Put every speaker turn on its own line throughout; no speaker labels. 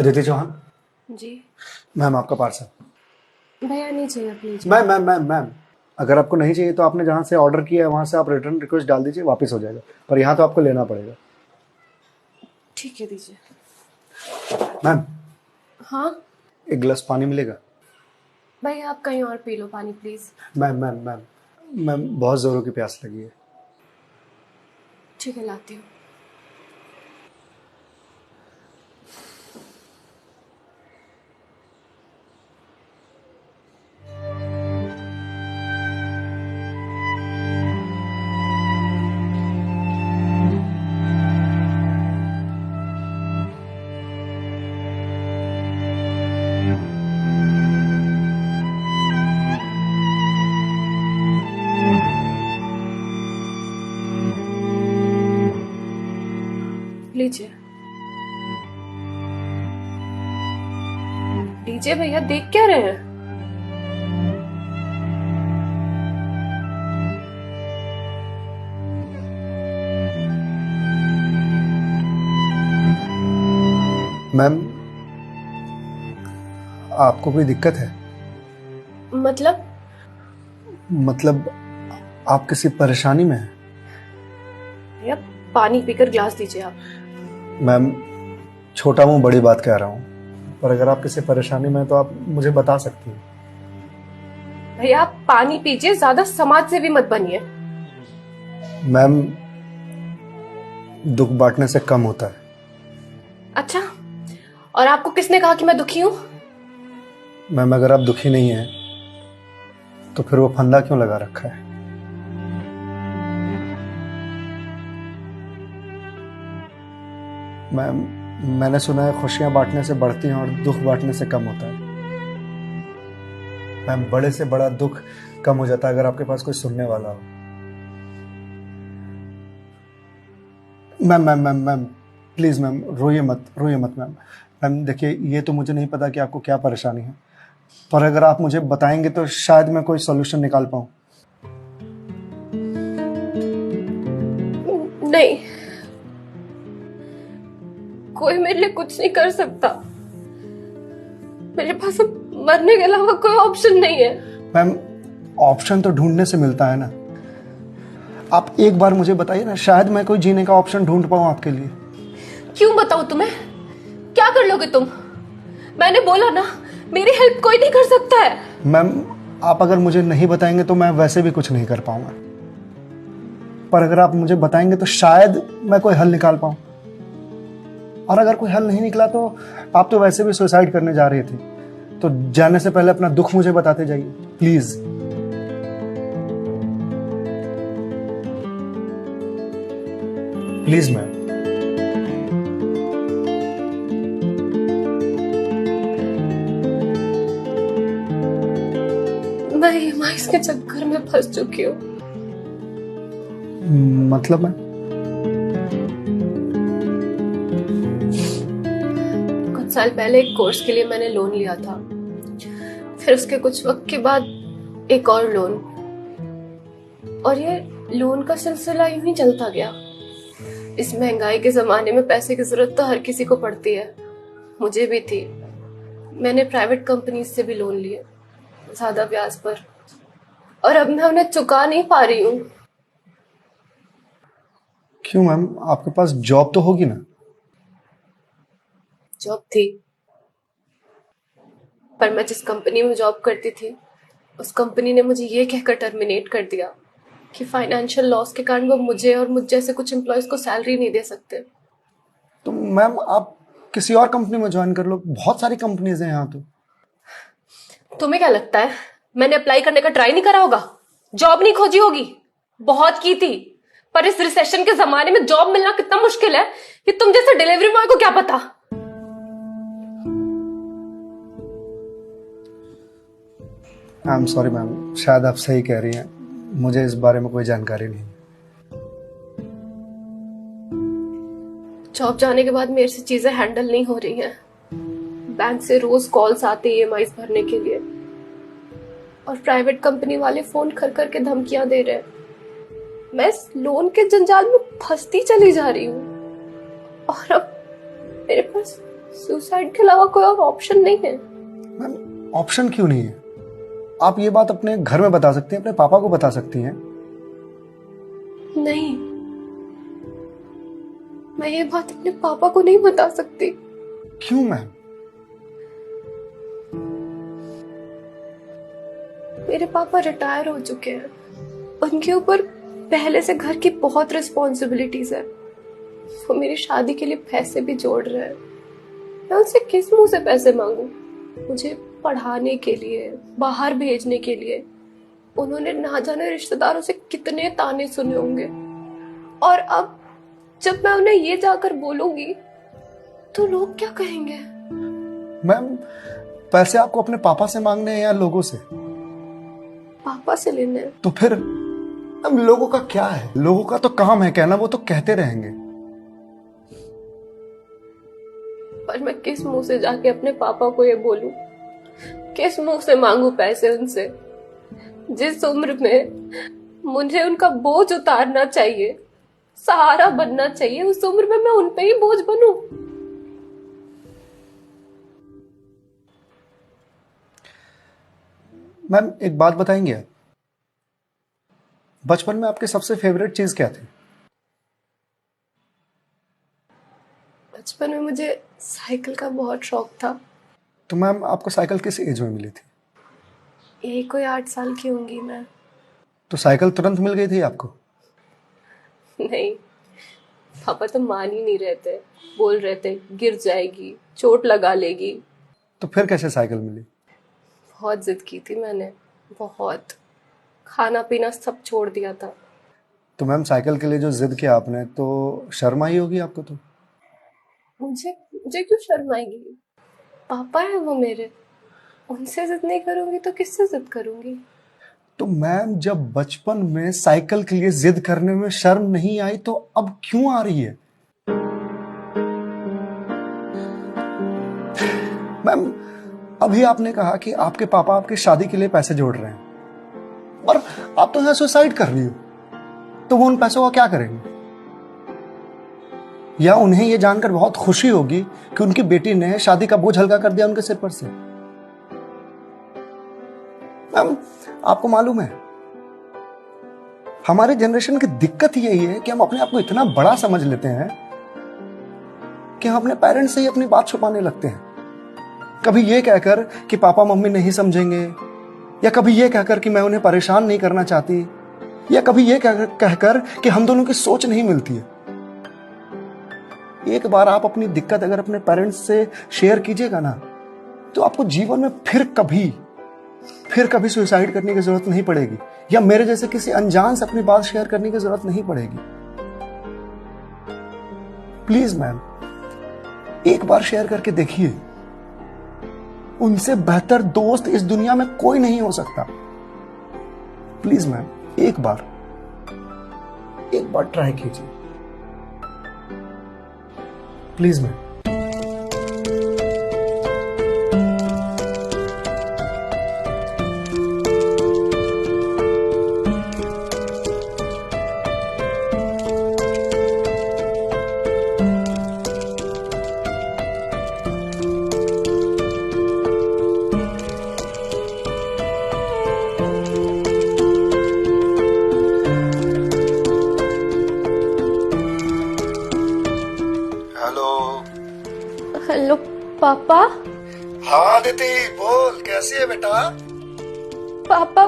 अदिति चौहान।
जी
ma'am आपका parcel.
भैया नहीं चाहिए प्लीज।
मैम अगर आपको नहीं चाहिए तो आपने जहाँ से ऑर्डर किया है वहाँ से आप रिटर्न रिक्वेस्ट डाल दीजिए, वापस हो जाएगा, पर यहाँ तो आपको लेना पड़ेगा।
ठीक है दीजिए।
मैम
हाँ
एक गिलास पानी मिलेगा?
भैया आप कहीं और पी लो पानी प्लीज।
मैम बहुत ज़ोरों की प्यास लगी है।
ठीक है लाती हूँ। लीजिए लीजिए भैया, देख क्या रहे हैं?
मैम आपको कोई दिक्कत है? मतलब आप किसी परेशानी में हैं?
भैया पानी पीकर ग्लास दीजिए आप।
मैम छोटा मुंह बड़ी बात कह रहा हूँ, पर अगर आप किसी परेशानी में हैं तो आप मुझे बता सकती हैं।
भैया आप पानी पीजिए, ज्यादा समाज से भी मत बनिए।
मैम दुख बांटने से कम होता है।
अच्छा, और आपको किसने कहा कि मैं दुखी हूँ?
मैम अगर आप दुखी नहीं हैं तो फिर वो फंदा क्यों लगा रखा है? मैम मैंने सुना है खुशियां बांटने से बढ़ती हैं और दुख बांटने से कम होता है। मैम बड़े से बड़ा दुख कम हो जाता है अगर आपके पास कोई सुनने वाला हो। मैम प्लीज मैम रोइए मत मैम। मैम देखिए ये तो मुझे नहीं पता कि आपको क्या परेशानी है, पर अगर आप मुझे बताएंगे तो शायद मैं कोई सॉल्यूशन निकाल पाऊं।
नहीं, कोई मेरे लिए कुछ नहीं कर सकता। मेरे पास अब मरने के अलावा कोई ऑप्शन नहीं है।
मैम ऑप्शन तो ढूंढने से मिलता है ना। आप एक बार मुझे बताइए ना, शायद मैं कोई जीने का ऑप्शन ढूंढ पाऊं आपके लिए।
क्यों बताऊं तुम्हें? क्या कर लोगे तुम? मैंने बोला ना, मेरी हेल्प कोई नहीं कर सकता है।
मैम आप अगर मुझे नहीं बताएंगे तो मैं वैसे भी कुछ नहीं कर पाऊंगा, पर अगर आप मुझे बताएंगे तो शायद मैं कोई हल निकाल पाऊं। और अगर कोई हल नहीं निकला तो आप तो वैसे भी सुसाइड करने जा रहे थे, तो जाने से पहले अपना दुख मुझे बताते जाइए प्लीज। Please ma'am.
मैं ईएमआईज़ के चक्कर में फंस चुकी हूँ।
मतलब मैं
कुछ साल पहले एक कोर्स के लिए मैंने लोन लिया था, फिर उसके कुछ वक्त के बाद एक और लोन, और ये लोन का सिलसिला यूं ही चलता गया। इस महंगाई के जमाने में पैसे की जरूरत तो हर किसी को पड़ती है, मुझे भी थी। मैंने प्राइवेट कंपनी से भी लोन लिए, ज्यादा ब्याज पर, और अब मैं उन्हें चुका नहीं पा रही हूँ।
क्यों मैम, आपके पास जॉब तो होगी ना?
जॉब थी, पर मैं जिस कंपनी में जॉब करती थी उस कंपनी ने मुझे ये कहकर टर्मिनेट कर दिया कि फाइनेंशियल लॉस के कारण वो मुझे और मुझ जैसे कुछ एम्प्लॉयज को सैलरी नहीं दे सकते।
तो मैम आप किसी और कंपनी में ज्वाइन कर लो, बहुत सारी कंपनीज हैं यहाँ तो।
तुम्हें क्या लगता है मैंने अप्लाई करने का ट्राई नहीं करा होगा? जॉब नहीं खोजी होगी? बहुत की थी, पर इस रिसेशन के जमाने में जॉब मिलना कितना मुश्किल है कि तुम जैसे डिलीवरी बॉय को क्या पता।
आई एम सॉरी मैम, शायद आप सही कह रही हैं, मुझे इस बारे में कोई जानकारी नहीं।
जॉब जाने के बाद मेरे से चीजें हैंडल नहीं हो रही हैं। बैंक से रोज कॉल्स आते हैं ईएमआईज़ भरने के लिए, और प्राइवेट कंपनी वाले फोन कर करके धमकियां दे रहे हैं। मैं इस लोन के जंजाल में फंसती चली जा रही हूँ, और अब मेरे पास सुसाइड के अलावा कोई और ऑप्शन नहीं है।
मैम ऑप्शन क्यों नहीं है? आप ये बात अपने घर में बता सकती हैं, अपने पापा को बता सकती हैं।
नहीं, मैं ये बात अपने पापा को नहीं बता सकती।
क्यों मैम?
मेरे पापा रिटायर हो चुके हैं, उनके ऊपर पहले से घर की बहुत रिस्पॉन्सिबिलिटीज है। वो मेरी शादी के लिए पैसे भी जोड़ रहे हैं। मैं उनसे किस मुंह से पैसे मांगू? मुझे पढ़ाने के लिए, बाहर भेजने के लिए उन्होंने ना जाने रिश्तेदारों से कितने ताने सुने होंगे। और अब जब मैं उन्हें ये जाकर बोलूंगी तो लोग क्या कहेंगे?
मैम पैसे आपको अपने पापा से मांगने हैं या लोगों से?
पापा से लेने हैं।
तो फिर अब लोगों का क्या है? लोगों का तो काम है कहना, वो तो कहते रहेंगे।
पर मैं किस मुंह से जाके अपने पापा को ये बोलूं? किस मुंह से मांगू पैसे उनसे? जिस उम्र में मुझे उनका बोझ उतारना चाहिए, सहारा बनना चाहिए, उस उम्र में मैं उन पे ही बोझ बनूं?
मैम एक बात बताएंगे आप? बचपन में आपके सबसे फेवरेट चीज क्या थी?
बचपन में मुझे साइकिल का बहुत शौक था।
तो मैम आपको साइकिल किस एज में मिली थी?
यही कोई 8 साल की होंगी मैं।
तो साइकिल तुरंत मिल गई थी आपको?
नहीं, पापा तो मान ही नहीं रहे थे। बोल रहे थे गिर जाएगी, चोट लगा लेगी।
तो फिर कैसे साइकिल मिली?
बहुत जिद की थी मैंने, बहुत। खाना पीना सब छोड़ दिया था।
तो मैम साइकिल के लिए जो जिद किया आपने, तो शर्म आई होगी आपको? तो
मुझे मुझे क्यों शर्म आएगी? पापा है वो मेरे, उनसे जिद नहीं करूंगी तो किससे जिद करूंगी?
तो मैम जब बचपन में साइकिल के लिए जिद करने में शर्म नहीं आई तो अब क्यों आ रही है? मैम अभी आपने कहा कि आपके पापा आपकी शादी के लिए पैसे जोड़ रहे हैं, पर आप तो यहां सुसाइड कर रही हो, तो वो उन पैसों का क्या करेंगे? या उन्हें यह जानकर बहुत खुशी होगी कि उनकी बेटी ने शादी का बोझ हल्का कर दिया उनके सिर पर से। मैम आपको मालूम है, हमारे जनरेशन की दिक्कत यही है कि हम अपने आप को इतना बड़ा समझ लेते हैं कि हम अपने पेरेंट्स से ही अपनी बात छुपाने लगते हैं। कभी ये कहकर कि पापा मम्मी नहीं समझेंगे, या कभी ये कहकर कि मैं उन्हें परेशान नहीं करना चाहती, या कभी ये कहकर कि हम दोनों की सोच नहीं मिलती है। एक बार आप अपनी दिक्कत अगर अपने पेरेंट्स से शेयर कीजिएगा ना, तो आपको जीवन में फिर कभी सुसाइड करने की जरूरत नहीं पड़ेगी, या मेरे जैसे किसी अनजान से अपनी बात शेयर करने की जरूरत नहीं पड़ेगी। प्लीज मैम एक बार शेयर करके देखिए। उनसे बेहतर दोस्त इस दुनिया में कोई नहीं हो सकता। प्लीज मैम एक बार ट्राई कीजिए प्लीज मैम।
हेलो पापा।
हाँ दीदी बोल, कैसी है बेटा?
पापा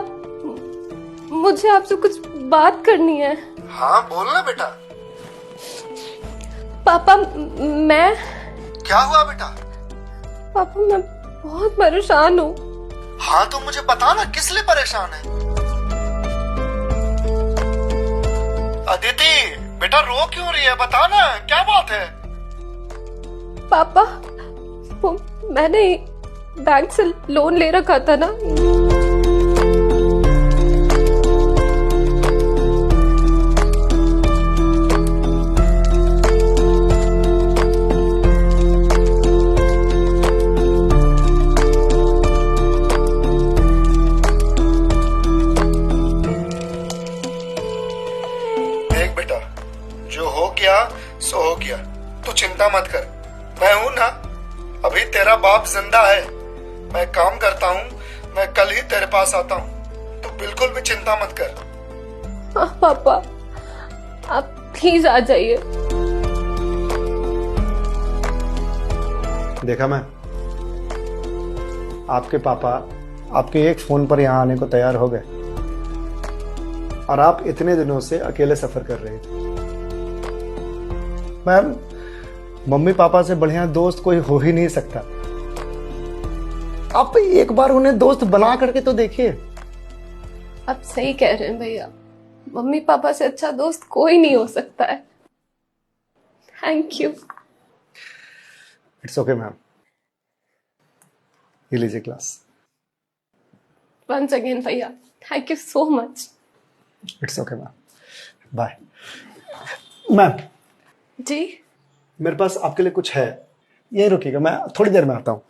मुझे आपसे कुछ बात करनी है।
हाँ बोल ना बेटा।
पापा मैं
क्या हुआ बेटा?
पापा मैं बहुत परेशान हूँ।
हाँ तो मुझे बता ना, किस लिए परेशान है? अदिति बेटा रो क्यों रही है, बता ना क्या बात है?
पापा वो मैंने बैंक से लोन ले रखा था ना।
देख बेटा, जो हो गया सो हो गया, तू चिंता मत कर, मैं हूं ना, अभी तेरा बाप जिंदा है, मैं काम करता हूँ, मैं कल ही तेरे पास आता हूँ, तू बिल्कुल भी चिंता मत कर।
हाँ पापा, आप प्लीज आ जाइए।
देखा मैं, आपके पापा आपके एक फोन पर यहां आने को तैयार हो गए और आप इतने दिनों से अकेले सफर कर रहे थे। मैम, मम्मी पापा से बढ़िया दोस्त कोई हो ही नहीं सकता। आप एक बार उन्हें दोस्त बना करके तो देखिए।
आप सही कह रहे हैं भैया, मम्मी पापा से अच्छा दोस्त कोई नहीं हो सकता है। Thank you.
It's okay ma'am, ये लीजिए क्लास।
वंस अगेन भैया, thank you so much.
It's okay ma'am, bye. Ma'am,
जी
मेरे पास आपके लिए कुछ है, यही रुकिएगा, मैं थोड़ी देर में आता हूँ।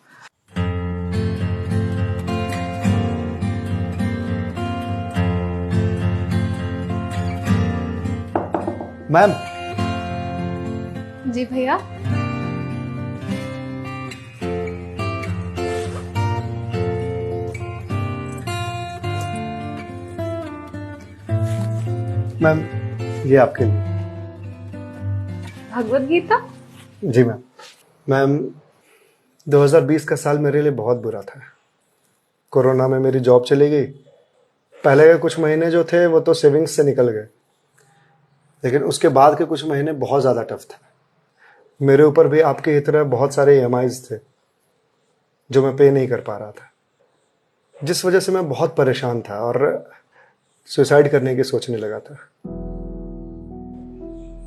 मैम।
जी भैया।
मैम, ये आपके लिए।
भगवत गीता?
जी मैम। मैम, 2020 का साल मेरे लिए बहुत बुरा था। कोरोना में मेरी जॉब चली गई। पहले के कुछ महीने जो थे वो तो सेविंग्स से निकल गए, लेकिन उसके बाद के कुछ महीने बहुत ज़्यादा टफ था। मेरे ऊपर भी आपके ही तरह बहुत सारे EMIs थे जो मैं पे नहीं कर पा रहा था, जिस वजह से मैं बहुत परेशान था और सुसाइड करने की सोचने लगा था।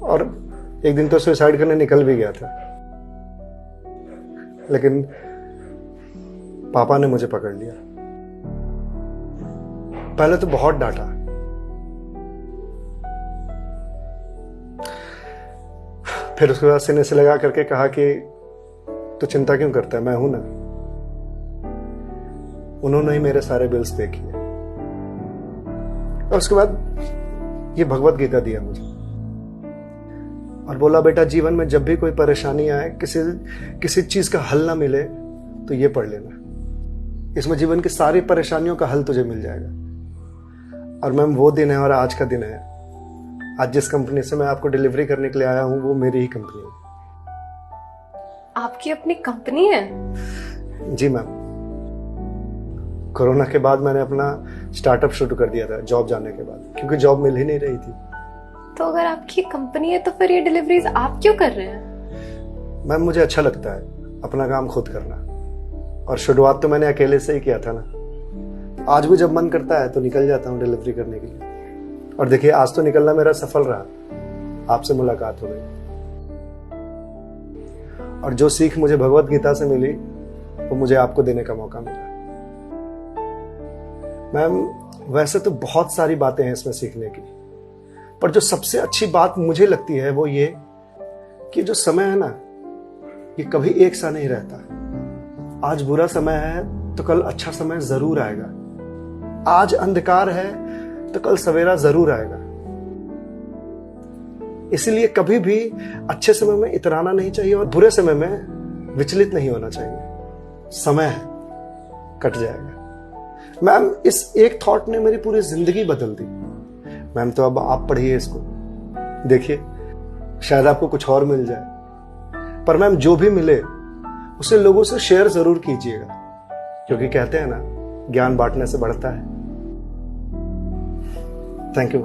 और एक दिन तो सुसाइड करने निकल भी गया था, लेकिन पापा ने मुझे पकड़ लिया। पहले तो बहुत डांटा, फिर उसके बाद सीने से लगा करके कहा कि तू चिंता क्यों करता है, मैं हूं ना। उन्होंने ही मेरे सारे बिल्स पे किए और उसके बाद ये भगवत गीता दिया मुझे और बोला, बेटा जीवन में जब भी कोई परेशानी आए, किसी चीज का हल ना मिले तो ये पढ़ लेना। इसमें जीवन की सारी परेशानियों का हल तुझे मिल जाएगा। और मैम, वो दिन है और आज का दिन है। आज जिस कंपनी से मैं आपको डिलीवरी करने के लिए आया हूं वो मेरी ही कंपनी है।
आपकी अपनी कंपनी है?
जी मैम। कोरोना के बाद मैंने अपना स्टार्टअप शुरू कर दिया था जॉब जाने के बाद, क्योंकि जॉब मिल ही नहीं रही थी।
तो अगर आपकी कंपनी है तो फिर ये डिलीवरीज आप क्यों कर रहे हैं?
मैम, मुझे अच्छा लगता है अपना काम खुद करना, और शुरुआत तो मैंने अकेले से ही किया था ना। आज भी जब मन करता है तो निकल जाता हूँ डिलीवरी करने के लिए। और देखिए, आज तो निकलना मेरा सफल रहा, आपसे मुलाकात हो गई। और जो सीख मुझे भगवत गीता से मिली वो मुझे आपको देने का मौका मिला। मैम, वैसे तो बहुत सारी बातें हैं इसमें सीखने की, पर जो सबसे अच्छी बात मुझे लगती है वो ये कि जो समय है ना, ये कभी एक सा नहीं रहता। आज बुरा समय है तो कल अच्छा समय जरूर आएगा। आज अंधकार है तो कल सवेरा जरूर आएगा। इसीलिए कभी भी अच्छे समय में इतराना नहीं चाहिए और बुरे समय में विचलित नहीं होना चाहिए। समय है, कट जाएगा। मैम, इस एक थॉट ने मेरी पूरी जिंदगी बदल दी। मैम, तो अब आप पढ़िए इसको, देखिए शायद आपको कुछ और मिल जाए। पर मैम, जो भी मिले उसे लोगों से शेयर जरूर कीजिएगा, क्योंकि कहते हैं ना, ज्ञान बांटने से बढ़ता है। Thank you.